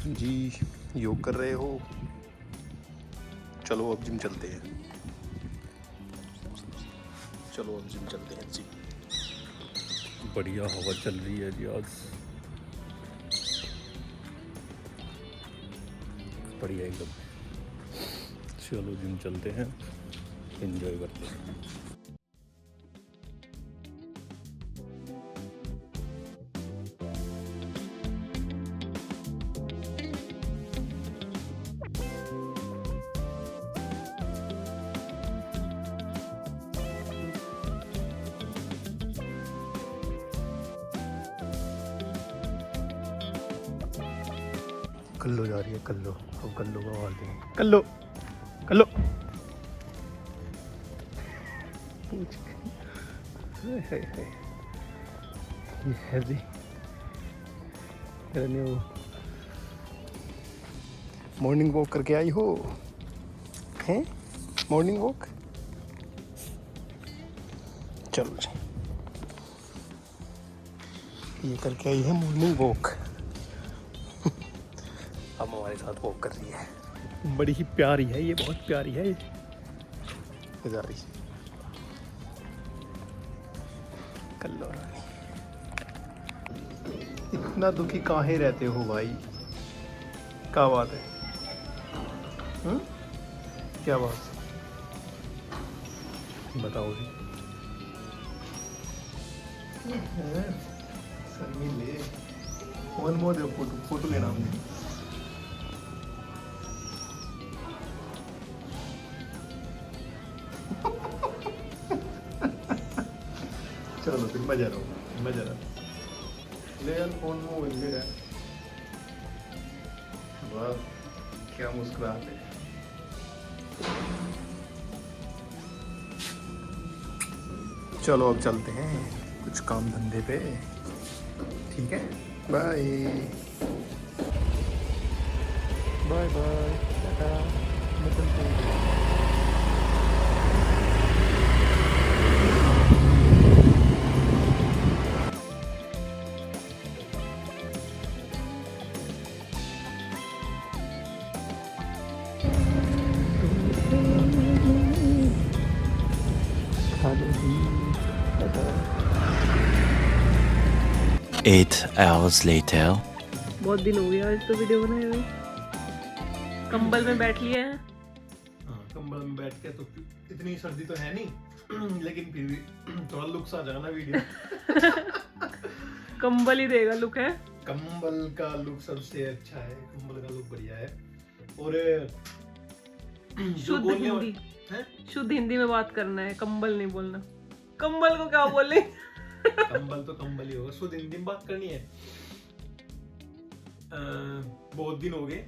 जी योग कर रहे हो? चलो अब जिम चलते हैं। चलो अब जिम चलते हैं जी। बढ़िया हवा चल रही है जी आज, बढ़िया एकदम। चलो जिम चलते हैं, एंजॉय करते हैं। कल्लो जा रही है, कल्लो। अब कल्लो को आवाज देंगे, कल्लो कल्लो। ये है जी न्यू मॉर्निंग वॉक करके आई हो हैं? मॉर्निंग वॉक, चलो जी। ये करके आई है मॉर्निंग वॉक। अब हमारे साथ वॉक कर रही है। बड़ी ही प्यारी है ये, बहुत प्यारी है ये जा रही। कल्लो रानी, इतना दुखी काहे रहते हो भाई? क्या बात है? क्या बात बताओ जी। ले फोन मो दे, फोटो लेना हमने। चलो फिर मजा रहो, मजा रहा। ले यार फोन में ले रहा है। वाह क्या मुस्कुराते। चलो अब चलते हैं कुछ काम धंधे पे, ठीक है? Bye bye bye, tata. मैं चलता हूँ। 8 hours later. बहुत दिन हो गया आज तो वीडियो बनाए हुए। कंबल में बैठ लिए हैं। हाँ, कंबल में बैठ के तो इतनी सर्दी तो है नहीं, लेकिन फिर भी थोड़ा लुक्स आ जाएगा ना वीडियो। कंबल ही देगा लुक है। कंबल का लुक सबसे अच्छा है, कंबल का लुक बढ़िया है। और शुद्ध हिंदी है, शुद्ध हिंदी में बात करना है, कंबल नहीं बोलना। कंबल को क्या बोले? कंबल तो कंबल ही होगा, शुद्ध हिंदी में बात करनी है। बहुत दिन हो गए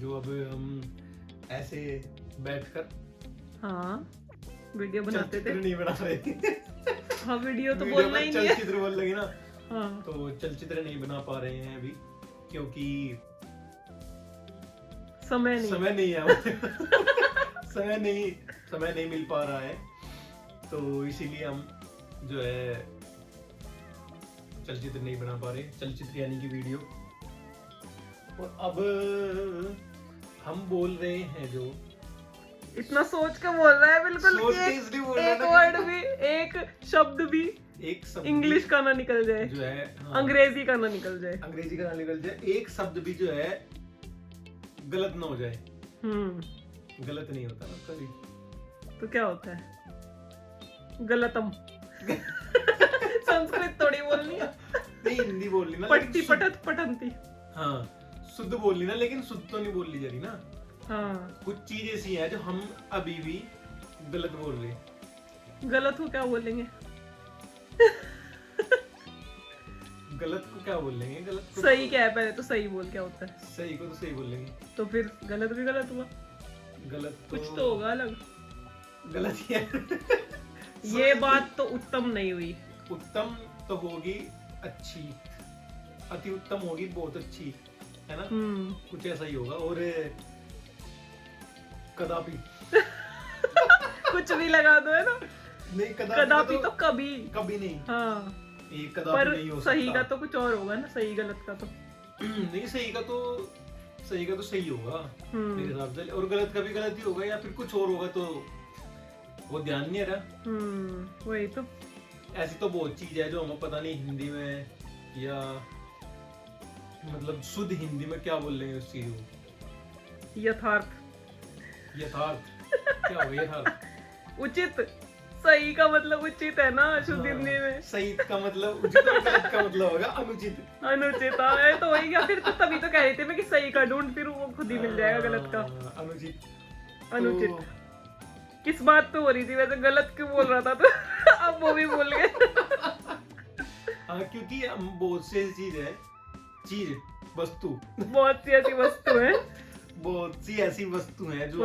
जो अब हम ऐसे बैठकर वीडियो बनाते थे, नहीं बना रहे। हाँ वीडियो तो बोलना ही नहीं है। चलचित्र बोल लगे ना। हाँ। तो चलचित्र नहीं बना पा रहे हैं अभी, क्योंकि समय नहीं है। समय नहीं मिल पा रहा है, तो इसीलिए हम जो है चलचित्र नहीं बना पा रहे, चलचित्र यानी कि वीडियो। और अब हम बोल रहे हैं जो इतना सोच के बोल रहा है, बिल्कुल एक वर्ड भी, एक शब्द भी, एक शब्द इंग्लिश का ना निकल जाए, जो है अंग्रेजी का ना निकल जाए, एक शब्द भी जो है गलत ना हो जाए। गलत नहीं होता ना कभी, तो क्या होता है? गलतम। संस्कृत थोड़ी बोलनी है, नहीं हिंदी बोलनी ना। पट्टी पटत पटंती। हाँ शुद्ध बोलनी ना, लेकिन शुद्ध तो नहीं बोलनी जा रही ना। हाँ कुछ चीज ऐसी है जो हम अभी भी गलत बोल रहे। गलत को क्या बोलेंगे? गलत को क्या बोलेंगे? गलत को सही क्या है? पहले तो सही बोल, क्या होता है? सही को तो सही बोलेंगे, तो फिर गलत भी गलत हुआ। गलत कुछ तो होगा अलग। गलत ही है। ये बात तो उत्तम नहीं हुई। उत्तम तो होगी अच्छी, अति उत्तम होगी बहुत अच्छी, है ना? कुछ ऐसा ही होगा। और कदापि कुछ भी लगा दो, है ना? नहीं, कदापि तो कभी नहीं। हाँ, ये कदापि पर नहीं हो सकता। सही का तो कुछ और होगा ना, सही गलत का तो। नहीं, सही का तो सही होगा मेरे हिसाब से, और गलत का भी गलत ही होगा, या फिर कुछ और होगा तो वो ध्यान नहीं आ रहा। वही तो। ऐसी तो बहुत चीज है जो हमें पता नहीं हिंदी में, या मतलब शुद्ध हिंदी में क्या बोल लेंगे उस चीज को। यथार्थ क्या होगा यथार्थ? उचित। सही का मतलब उचित है ना शुद्ध हिंदी में। सही का मतलब उचित, और गलत का मतलब होगा अनुचित। अनुचित है तो वही क्या, फिर तो तभी तो कह रही थी मैं कि सही का ढूंढ, फिर वो खुद ही मिल जाएगा गलत का। अनुचित तो किस बात पे हो रही थी वैसे, गलत क्यों बोल रहा था तो अब वो भी बोल गए। क्योंकि हम बहुत से वस्तु बहुत सी ऐसी वस्तु है, बहुत सी ऐसी वस्तु हैं जो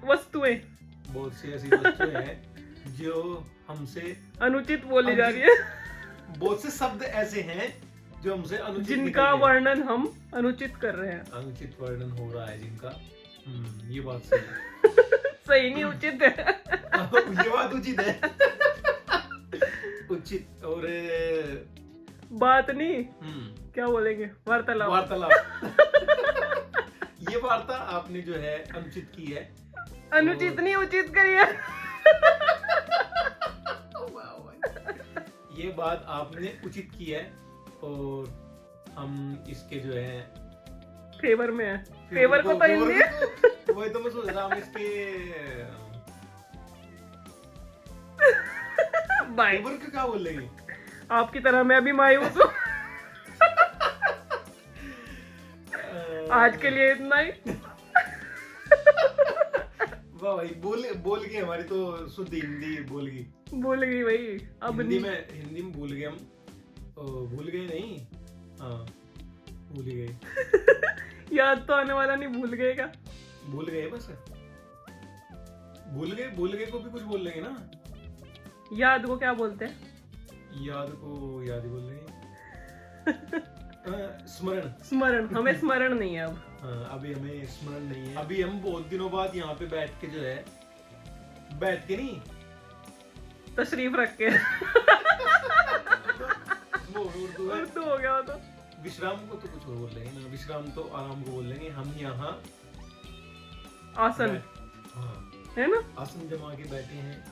वस्तुएं बहुत सी ऐसी वस्तुएं हैं जो हमसे अनुचित बोली जा रही है। बहुत से शब्द ऐसे हैं जो हमसे अनुचित, जिनका वर्णन हम अनुचित कर रहे हैं। अनुचित वर्णन हो रहा है जिनका। ये बात सही है। सही नहीं, उचित है। ये बात उचित है। उचित और बात नहीं, क्या बोलेंगे, वार्तालाप। ये वार्ता आपने जो है अनुचित की है, अनुचित नहीं उचित करिए। ये बात आपने उचित की है, और हम इसके जो है फेवर में है। फेवर को तो हिंदी वही तो मैं सोच रहा हूँ इसके बाय। फेवर को क्या बोलेंगे? आपकी तरह मैं भी मायूस हूँ। आज के लिए इतना ही। वाह भाई, बोल गए हमारी तो शुद्ध हिंदी बोल गई भाई। अब हिंदी में भूल गए हम। भूल गए नहीं, हाँ भूल गए। याद तो आने वाला नहीं, भूल गए क्या? भूल गए बस। भूल गए को भी कुछ बोल लेंगे ना। याद को क्या बोलते हैं? याद को याद ही बोल लेंगे। स्मरण। हमें स्मरण नहीं है अब। हाँ, अभी हमें स्मरण नहीं है। अभी हम बहुत दिनों बाद यहाँ पे बैठ के नहीं, तशरीफ रख के। वो उर्दू हो गया तो। विश्राम को तो कुछ और बोल लेंगे ना, विश्राम तो आराम को बोल लेंगे। हम यहाँ आसन, हाँ है ना, आसन जमा के बैठे हैं।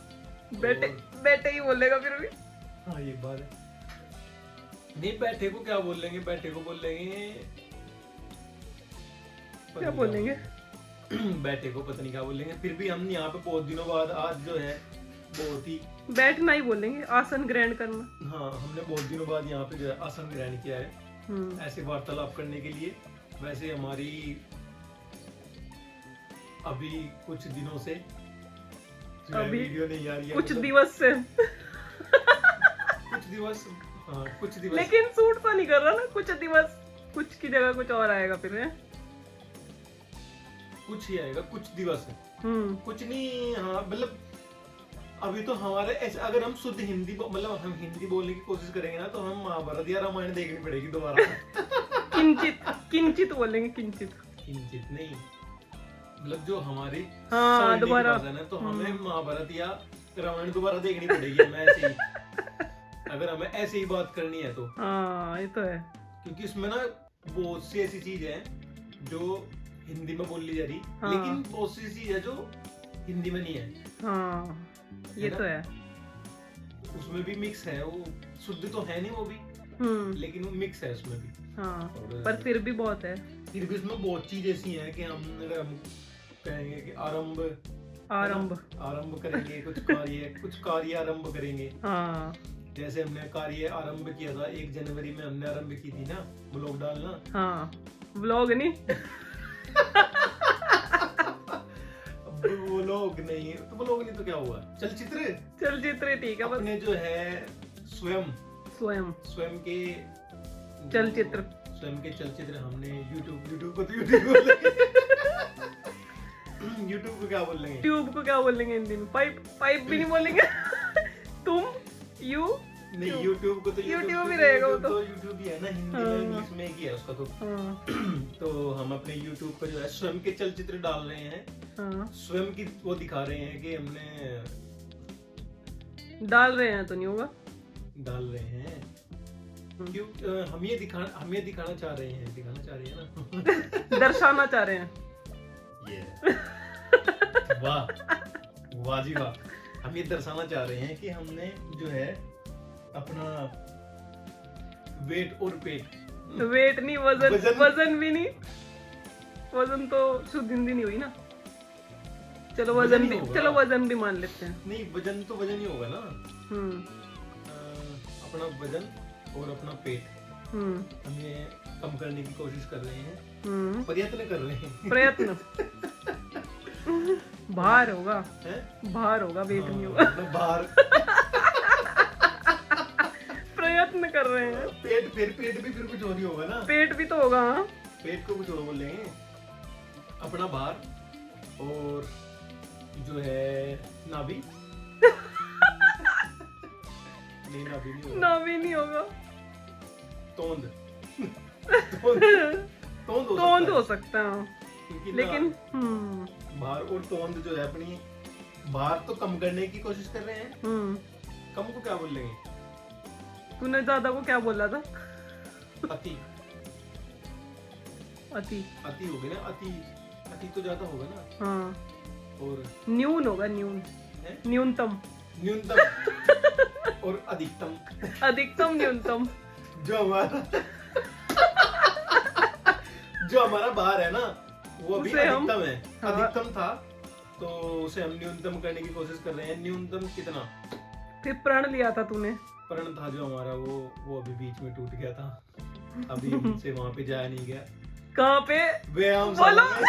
बैठे ही बोलेगा फिर भी। हाँ ये बात है। नहीं, बैठे को क्या बोल लेंगे? बैठे को बोल लेंगे, क्या बोलेंगे? बैठे को पता नहीं क्या बोलेंगे। फिर भी हम यहाँ पे बहुत दिनों बाद आज जो है बहुत ही बैठना ही बोलेंगे, आसन ग्रहण करना। हाँ, हमने बहुत दिनों बाद यहाँ पे जो है आसन ग्रहण किया है ऐसे वार्तालाप करने के लिए। वैसे हमारी अभी कुछ दिनों से वीडियो नहीं आ रही है, कुछ दिवस से कुछ दिवस लेकिन सूट सा नहीं कर रहा ना। कुछ दिवस, कुछ की जगह कुछ और आएगा फिर है। कुछ ही आएगा, कुछ दिवस कुछ नहीं। हाँ मतलब अभी तो हमारे ऐसे, अगर हम शुद्ध हिंदी मतलब हम हिंदी बोलने की कोशिश करेंगे ना तो हम महाभारत या रामायण देखनी पड़ेगी दोबारा। किंचित बोलेंगे, किंचित नहीं, मतलब जो हमारी दोबारा तो हमें महाभारत या रामायण दोबारा देखनी पड़ेगी। हमें ऐसे ही, अगर हमें ऐसे ही बात करनी है तो। हाँ ये तो है, क्योंकि इसमें ना बहुत सी ऐसी चीज है जो हिंदी में बोली जा रही, लेकिन बहुत सी चीज है जो हिंदी में नहीं है। हाँ ये तो है। उसमें भी मिक्स है, वो शुद्ध तो है नहीं वो भी, लेकिन वो मिक्स है उसमें भी। हाँ, पर फिर भी बहुत है। फिर भी उसमें बहुत चीज ऐसी है कि हम कहेंगे कि आरंभ करेंगे, कुछ कार्य आरंभ करेंगे। हाँ जैसे हमने कार्य आरंभ किया था 1 जनवरी में, हमने आरंभ की थी ना ब्लॉग डालना। हाँ, ब्लॉग नहीं ब्लॉग नहीं तो क्या हुआ, चलचित्र ठीक है। अपने जो है स्वयं के चलचित्र हमने यूट्यूब को तो यूट्यूब को क्या बोल लेंगे? ट्यूब को क्या बोलेंगे हिंदी में? पाइप भी नहीं बोलेंगे। नहीं, यूट्यूब को तो यूट्यूब ही रहेगा, वो तो यूट्यूब ही है ना, हिंदी में इंग्लिश में ही है उसका तो। तो हम अपने यूट्यूब पर जो है स्वयं के चलचित्र डाल रहे हैं। स्वयं की वो दिखा रहे हैं कि हमने डाल रहे हैं तो नहीं होगा, डाल रहे हैं क्यों हम ये दिखाना चाह रहे हैं ना दर्शाना चाह रहे हैं। वाह जी वाह, हम ये दर्शाना चाह रहे हैं कि हमने जो है अपना वेट और पेट, वेट नहीं, वजन भी नहीं, वजन तो शुद्ध हिंदी नहीं हुई ना। चलो वजन भी मान लेते हैं। नहीं, वजन तो वजन ही होगा ना। अपना वजन और अपना पेट हम ये कम करने की कोशिश कर रहे हैं, प्रयत्न कर रहे हैं। प्रयत्न भार होगा, वेट नहीं होगा। भार प्रयत्न कर रहे हैं। पेट भी फिर कुछ और ही होगा ना। पेट भी तो होगा। हाँ, पेट को कुछ और बोलेंगे। अपना भार और जो है नाभि। नाभि नहीं होगा। तोंद हो सकता है, लेकिन भार और तोंद जो है अपनी भार तो कम करने की कोशिश कर रहे हैं। कम को क्या बोल लेंगे? तूने ज्यादा को क्या बोला था? अति हो गया ना। अति तो ज्यादा होगा ना। हाँ, और न्यून होगा, न्यूनतम और अधिकतम न्यूनतम। जो हमारा भार है ना, वो अभी अधिकतम है। हाँ, अधिकतम था तो उसे हम न्यूनतम करने की कोशिश कर रहे हैं। न्यूनतम कितना? फिर प्रण लिया था तूने। प्रण था जो हमारा, वो अभी बीच में टूट गया था। अभी से वहां पे जाया नहीं गया। कहाँ पे? व्यायामशाला में।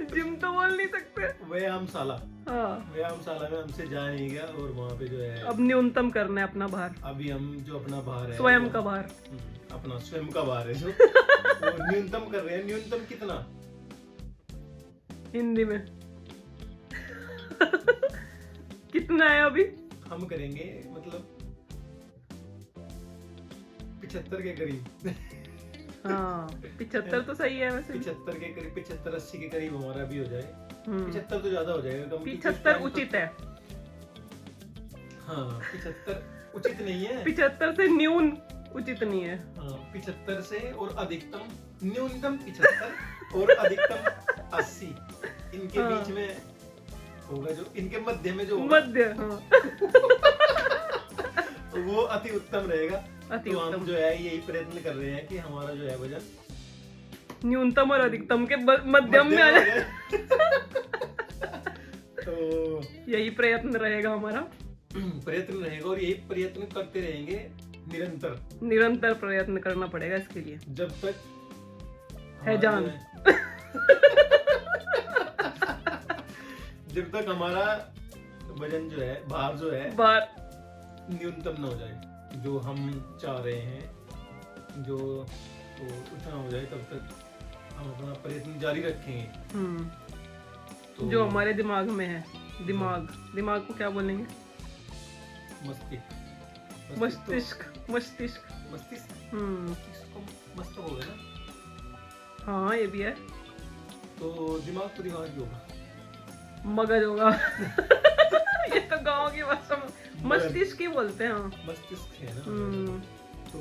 जिम तो बोल नहीं सकते। व्यायामशाला। हाँ, व्यायामशाला में हमसे जाया नहीं गया और वहाँ पे जो है अब न्यूनतम करना है अपना भार। अभी हम जो अपना भार है, स्वयं का भार, अपना स्वयं का भार है जो वो न्यूनतम कर रहे हैं। न्यूनतम कितना हिंदी में? कितना है अभी? हम करेंगे मतलब 75 के करीब। हाँ, 75 तो सही है वैसे। 75 के करीब, 75-80 के करीब हमारा भी हो जाए। 75 तो ज्यादा हो जाएगा। 75 उचित है। हाँ, 75 उचित नहीं है। 75 से न्यून उचित नहीं है। हाँ, 75 से और अधिकतम, न्यूनतम 75 और अधिकतम 80, इनके बीच में होगा जो, इनके मध्य में जो मध्य, हाँ। वो अति उत्तम रहेगा। तो हम जो है यही प्रयत्न कर रहे हैं कि हमारा जो है वजन न्यूनतम और अधिकतम के मध्यम में आ जाए। तो यही प्रयत्न रहेगा हमारा। प्रयत्न रहेगा और यही प्रयत्न करते रहेंगे निरंतर प्रयत्न करना पड़ेगा इसके लिए, जब तक है जान। जब तक हमारा वजन जो है, भार जो है, न्यूनतम न हो जाए, जो हम चाह रहे हैं, जो तो उतना हो जाए, तब तक हम अपना प्रयत्न जारी रखेंगे। तो जो हमारे दिमाग में है, दिमाग को क्या बोलेंगे? मस्तिष्क। मस्त हो गया ना। हाँ, ये भी है। तो दिमाग ही होगा, मगज होगा। ये तो गांव की भाषा में मस्तिष्क ही बोलते हैं। मस्तिष्क है ना। तो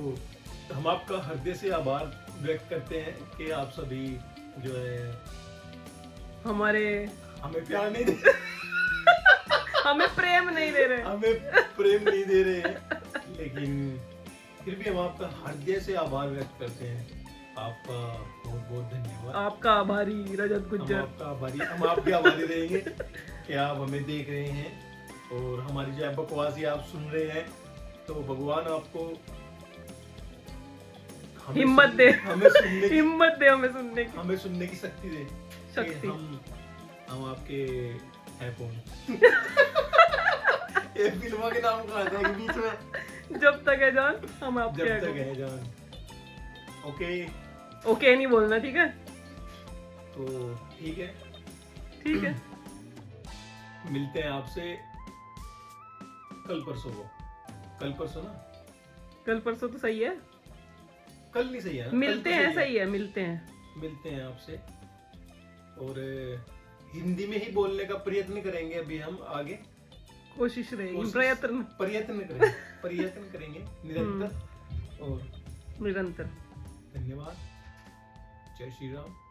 हम आपका हृदय से आभार व्यक्त करते हैं कि आप सभी जो है हमें प्यार नहीं दे हमें प्रेम नहीं दे रहे हैं, लेकिन फिर भी हम आपका हृदय से आभार व्यक्त करते हैं। आपका बहुत बहुत धन्यवाद। आपका आभारी रजत गुज्जर। हम आपके आभारी रहेंगे कि आप हमें देख रहे हैं और हमारी जो बकवासी आप सुन रहे हैं। तो भगवान आपको हिम्मत दे, हमें सुनने की शक्ति दे। हम आपके हैं कौन। ये फिल्मों के नाम कहा जाएगा बीच में। जब तक है जान हम आपके हैं। जब तक है जान। ओके नहीं बोलना, ठीक है? तो ठीक है। मिलते हैं आपसे कल परसों तो सही है। कल नहीं सही है ना? मिलते हैं, सही है। मिलते हैं आपसे और हिंदी में ही बोलने का प्रयत्न करेंगे। अभी हम आगे कोशिश रहेगी, प्रयत्न करेंगे निरंतर। और निरंतर। धन्यवाद। जय श्री राम।